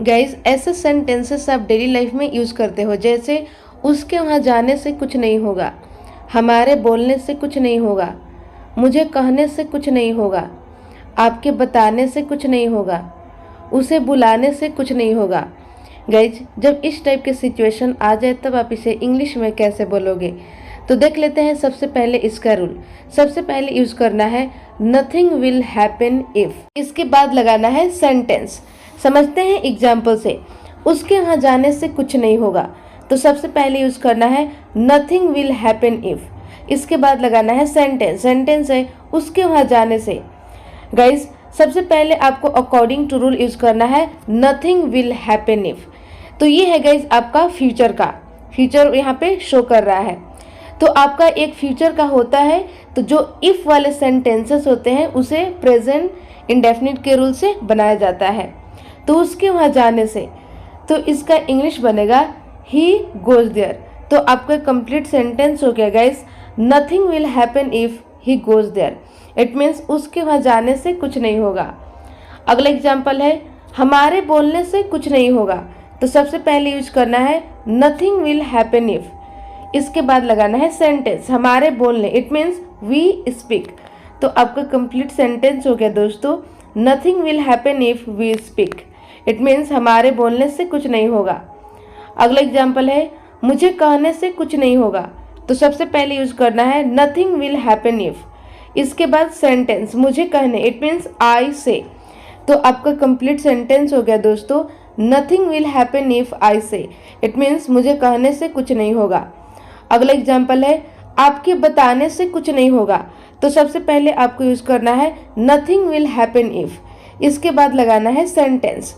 Guys ऐसे sentences आप daily life में यूज़ करते हो, जैसे उसके वहाँ जाने से कुछ नहीं होगा, हमारे बोलने से कुछ नहीं होगा, मुझे कहने से कुछ नहीं होगा, आपके बताने से कुछ नहीं होगा, उसे बुलाने से कुछ नहीं होगा। गाइज जब इस टाइप के सिचुएशन आ जाए तब आप इसे इंग्लिश में कैसे बोलोगे, तो देख लेते हैं। सबसे पहले इसका रूल, सबसे पहले यूज़ करना है नथिंग विल हैपन इफ़, इसके बाद लगाना है सेंटेंस। समझते हैं एग्जाम्पल से। उसके वहाँ जाने से कुछ नहीं होगा, तो सबसे पहले यूज़ करना है नथिंग विल हैपन इफ़, इसके बाद लगाना है सेंटेंस। सेंटेंस है उसके वहाँ जाने से। गाइज सबसे पहले आपको अकॉर्डिंग टू रूल यूज़ करना है नथिंग विल हैपन इफ़। तो ये है गाइज आपका फ्यूचर का, फ्यूचर यहाँ पे शो कर रहा है। तो आपका एक फ्यूचर का होता है, तो जो इफ़ वाले सेंटेंसेस होते हैं उसे प्रेजेंट इंडेफिनिट के रूल से बनाया जाता है। तो उसके वहाँ जाने से, तो इसका इंग्लिश बनेगा ही गोज देयर। तो आपका कंप्लीट सेंटेंस हो गया guys, nothing will happen if he goes there. It means उसके वहाँ जाने से कुछ नहीं होगा। अगला एग्जाम्पल है हमारे बोलने से कुछ नहीं होगा, तो सबसे पहले यूज करना है नथिंग विल हैपन इफ़, इसके बाद लगाना है सेंटेंस हमारे बोलने, इट मीन्स वी स्पीक। तो आपका कंप्लीट सेंटेंस हो गया दोस्तों, nothing will happen if we speak. It means हमारे बोलने से कुछ नहीं होगा। अगला एग्जाम्पल है मुझे कहने से कुछ नहीं होगा, तो सबसे पहले यूज करना है नथिंग विल हैपन इफ़, इसके बाद सेंटेंस मुझे कहने, इट मीन्स आई से। तो आपका कंप्लीट सेंटेंस हो गया दोस्तों, nothing will happen if I say. It means मुझे कहने से कुछ नहीं होगा। अगला एग्जाम्पल है आपके बताने से कुछ नहीं होगा, तो सबसे पहले आपको यूज करना है नथिंग विल हैपन इफ़, इसके बाद लगाना है सेंटेंस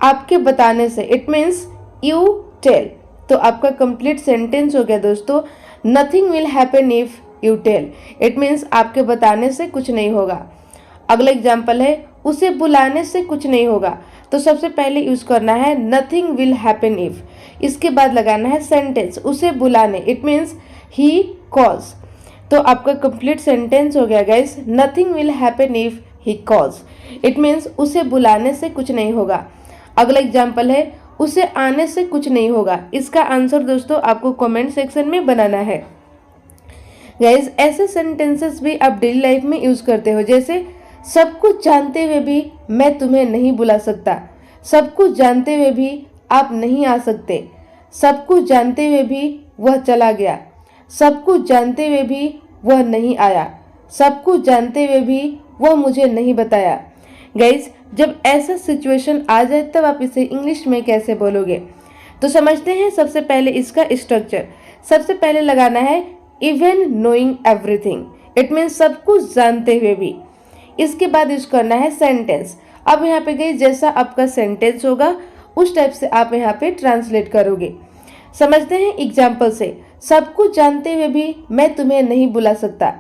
आपके बताने से, इट मीन्स यू टेल। तो आपका कंप्लीट सेंटेंस हो गया दोस्तों, nothing will happen if you tell. It means आपके बताने से कुछ नहीं होगा। अगला एग्जाम्पल है उसे बुलाने से कुछ नहीं होगा, तो सबसे पहले यूज करना है नथिंग विल हैपन इफ़, इसके बाद लगाना है सेंटेंस उसे बुलाने, इट मीन्स ही कॉल्स। तो आपका कंप्लीट सेंटेंस हो गया guys, nothing will happen if he calls. It means उसे बुलाने से कुछ नहीं होगा। अगला एग्जाम्पल है उसे आने से कुछ नहीं होगा, इसका आंसर दोस्तों आपको कमेंट सेक्शन में बनाना है। गाइज ऐसे सेंटेंसेस भी आप डेली लाइफ में यूज करते हो, जैसे सब कुछ जानते हुए भी मैं तुम्हें नहीं बुला सकता, सब कुछ जानते हुए भी आप नहीं आ सकते, सब कुछ जानते हुए भी वह चला गया, सब कुछ जानते हुए भी वह नहीं आया, सब कुछ जानते हुए भी वह मुझे नहीं बताया। गाइज जब ऐसा सिचुएशन आ जाए तब आप इसे इंग्लिश में कैसे बोलोगे, तो समझते हैं सबसे पहले इसका स्ट्रक्चर। सबसे पहले लगाना है even knowing everything, it means सब कुछ जानते हुए भी। इसके बाद यूज करना है सेंटेंस। अब यहाँ पे गई जैसा आपका सेंटेंस होगा उस टाइप से आप यहाँ पे ट्रांसलेट करोगे। समझते हैं एग्जाम्पल से। सब कुछ जानते हुए भी मैं तुम्हें नहीं बुला सकता,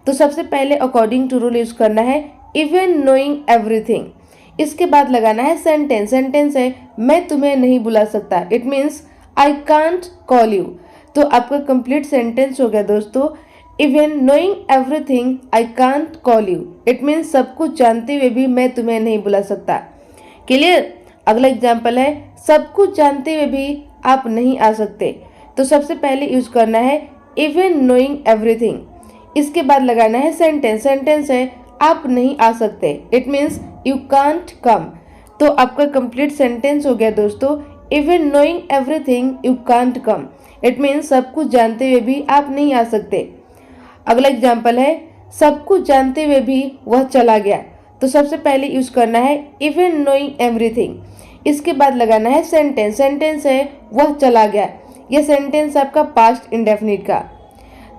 तो सबसे पहले अकॉर्डिंग टू रूल यूज करना है इवन नोइंग एवरीथिंग, इसके बाद लगाना है सेंटेंस। सेंटेंस है मैं तुम्हें नहीं बुला सकता, it means I can't call you. तो आपका कंप्लीट सेंटेंस हो गया दोस्तों, even knowing everything I can't call you. It means सब कुछ जानते हुए भी मैं तुम्हें नहीं बुला सकता। क्लियर। अगला एग्जाम्पल है सब कुछ जानते हुए भी आप नहीं आ सकते, तो सबसे पहले यूज करना है इवन नोइंग एवरीथिंग, इसके बाद लगाना है सेंटेंस। सेंटेंस है आप नहीं आ सकते, it means you can't come. तो आपका कंप्लीट सेंटेंस हो गया दोस्तों, even knowing everything you can't come. It means सब कुछ जानते हुए भी आप नहीं आ सकते। अगला एग्जाम्पल है सब कुछ जानते हुए भी वह चला गया, तो सबसे पहले यूज करना है इवन नोइंग एवरीथिंग, इसके बाद लगाना है सेंटेंस। सेंटेंस है वह चला गया, यह सेंटेंस आपका पास्ट इंडेफिनिट का,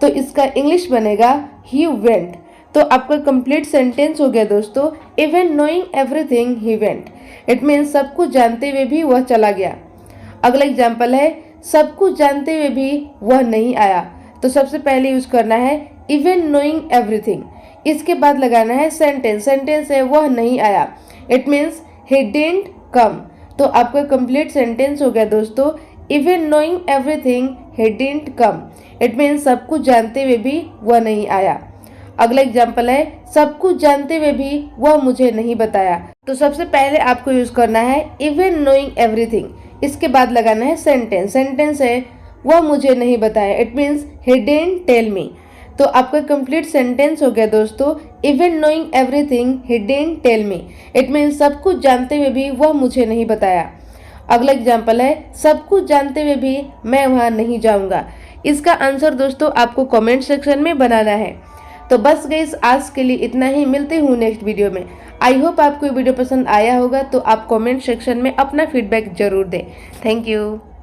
तो इसका इंग्लिश बनेगा ही वेंट। तो आपका कंप्लीट सेंटेंस हो गया दोस्तों, even knowing everything he went. It means सब कुछ जानते हुए भी वह चला गया। अगला एग्जाम्पल है सब कुछ जानते हुए भी वह नहीं आया, तो सबसे पहले यूज करना है इवन नोइंग एवरीथिंग, इसके बाद लगाना है सेंटेंस। सेंटेंस है वह नहीं आया, it means he didn't come. तो आपका कंप्लीट सेंटेंस हो गया दोस्तों, even knowing everything he didn't come. It means सब कुछ जानते हुए भी वह नहीं आया। अगला एग्जाम्पल है सब कुछ जानते हुए भी वह मुझे नहीं बताया। तो सबसे पहले आपको यूज करना है इवन नोइंग एवरीथिंग। इसके बाद लगाना है सेंटेंस। सेंटेंस है वह मुझे नहीं बताया, it means he didn't tell me. तो आपका कंप्लीट सेंटेंस हो गया दोस्तों, even knowing everything he didn't tell me, it means सब कुछ जानते हुए भी वह मुझे नहीं बताया। अगला एग्जाम्पल है सब कुछ जानते हुए भी मैं वहाँ नहीं जाऊँगा। इसका आंसर दोस्तों आपको कमेंट सेक्शन में बनाना है। तो बस गाइस आज के लिए इतना ही, मिलते हूँ नेक्स्ट वीडियो में। आई होप आपको ये वीडियो पसंद आया होगा, तो आप कमेंट सेक्शन में अपना फीडबैक जरूर दें। Thank you.